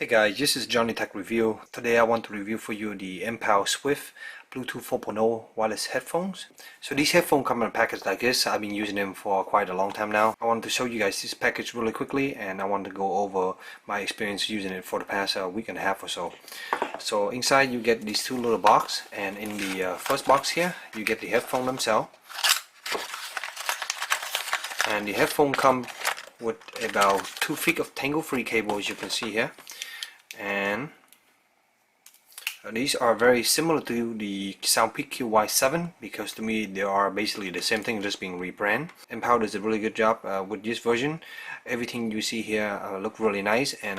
Hey guys, this is JohnyTechReview. Today I want to review for you the Mpow Swift Bluetooth 4.0 wireless headphones. So these headphones come in a package like this. I've been using them for quite a long time now. I wanted to show you guys this package really quickly, and I want to go over my experience using it for the past week and a half or so. So inside you get these two little boxes, and in the first box here you get the headphone themselves. And the headphone come with about 2 feet of tangle-free cable, as you can see here. And these are very similar to the Soundpeak QY7 because to me they are basically the same thing, just being rebrand. Mpow does a really good job with this version. Everything you see here look really nice, and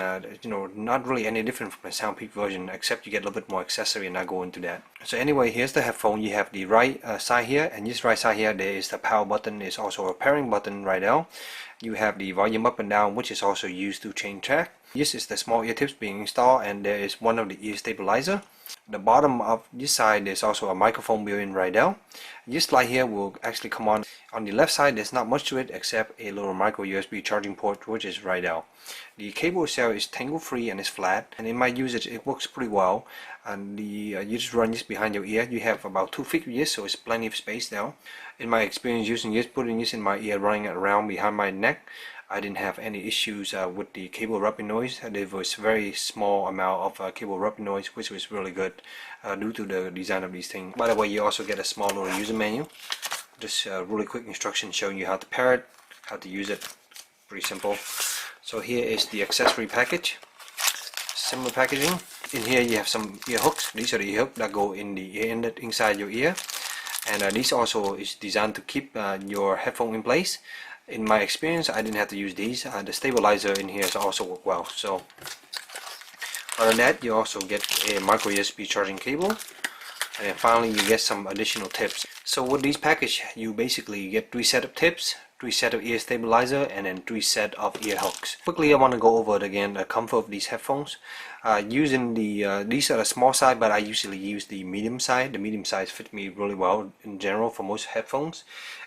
not really any different from the Soundpeak version, except you get a little bit more accessory, and I'll go into that. So anyway, here's the headphone. You have the right side here, and this right side here there is the power button. There's also a pairing button right now. You have the volume up and down, which is also used to change track. This is the small ear tips being installed, and there is one of the ear stabilizer. The bottom of this side there's also a microphone built in right now. This light here will actually come on. On the left side there's not much to it except a little micro USB charging port, which is right out. The cable itself is tangle free and is flat, and in my usage it works pretty well. And you just run this behind your ear. You have about 2 feet with this, so it's plenty of space now. In my experience using this, putting this in my ear, running it around behind my neck, I didn't have any issues with the cable rubbing noise. There was very small amount of cable rubbing noise, which was really good due to the design of these things. By the way, you also get a small little user manual, just really quick instructions showing you how to pair it, how to use it. Pretty simple. So here is the accessory package. Similar packaging. In here you have some ear hooks. These are the ear hooks that go in the ear inlet inside your ear, and this also is designed to keep your headphone in place. In my experience, I didn't have to use these. The stabilizer in here has also worked well. So other than that, you also get a micro USB charging cable, and then finally you get some additional tips. So with these package, you basically get 3 set of tips, 3 set of ear stabilizer, and then 3 set of ear hooks. Quickly, I want to go over it again, the comfort of these headphones. Using the these are the small side, but I usually use the medium side. The medium size fits me really well in general for most headphones.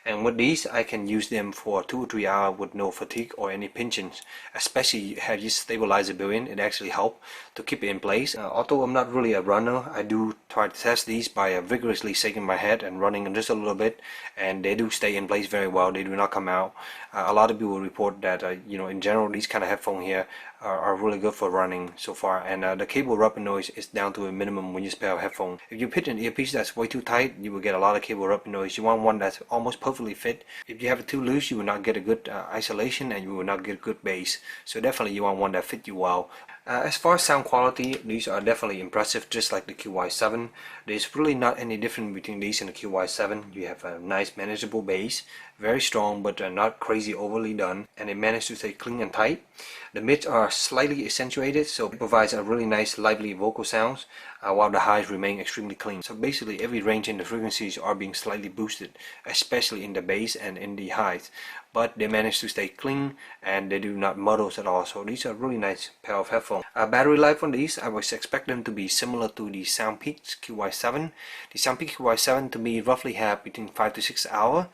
And with these, I can use them for 2 or 3 hours with no fatigue or any pinchings. Especially have this stabilizer built in, it actually helps to keep it in place. Although I'm not really a runner, I do try to test these by vigorously shaking my head and running just a little bit, and they do stay in place very well. They do not come out. A lot of people report that in general these kind of headphones here are really good for running so far, and the cable rubbing noise is down to a minimum when you pair a headphone. If you put an earpiece that's way too tight, you will get a lot of cable rubbing noise. You want one that's almost perfectly fit. If you have it too loose, you will not get a good isolation, and you will not get good bass. So definitely you want one that fits you well. As far as sound quality, these are definitely impressive, just like the QY7. There's really not any difference between these and the QY7. You have a nice manageable bass, very strong but not crazy overly done, and it managed to stay clean and tight. The mids are slightly accentuated, so it provides a really nice lively vocal sounds, while the highs remain extremely clean. So basically every range in the frequencies are being slightly boosted, especially in the bass and in the highs. But they manage to stay clean, and they do not muddle at all. So these are really nice pair of headphones. Battery life on these, I was expect them to be similar to the Soundpeak QY7. The Soundpeak QY7 to me roughly have between 5 to 6 hours.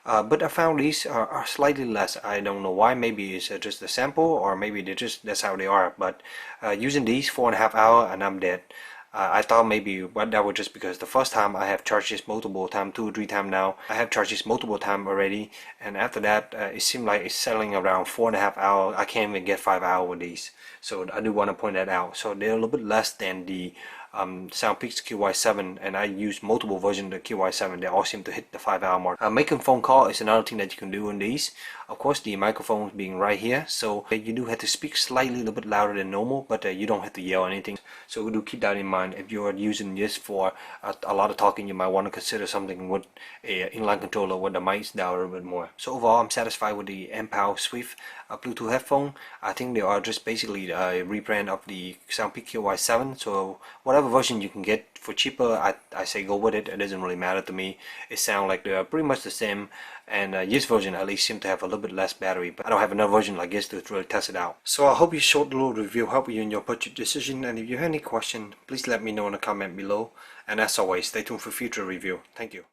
But I found these are slightly less. I don't know why. Maybe it's just a sample, or maybe that's how they are. But using these 4.5 hours and I'm dead. I thought maybe that was just because the first time I have charged this multiple times, 2 or 3 times now. I have charged this multiple times already, and after that it seemed like it's settling around 4.5 hours. I can't even get 5 hours with these, so I do want to point that out. So they're a little bit less than the Soundpeak's QY7, and I use multiple versions of the QY7. They all seem to hit the 5 hour mark. Making phone call is another thing that you can do on these. Of course, the microphone being right here, so you do have to speak slightly a little bit louder than normal, but you don't have to yell or anything. So do keep that in mind. If you're using this for a lot of talking, you might want to consider something with an inline controller where the mic's down a little bit more. So overall, I'm satisfied with the Mpow Swift Bluetooth headphone. I think they are just basically a rebrand of the Soundpeak QY7. So whatever version you can get for cheaper, I say go with it. It doesn't really matter to me. It sounds like they are pretty much the same, and this version at least seems to have a little bit less battery, but I don't have another version like this to really test it out. So I hope this short little review helped you in your purchase decision, and if you have any question, please let me know in the comment below, and as always, stay tuned for future review. Thank you.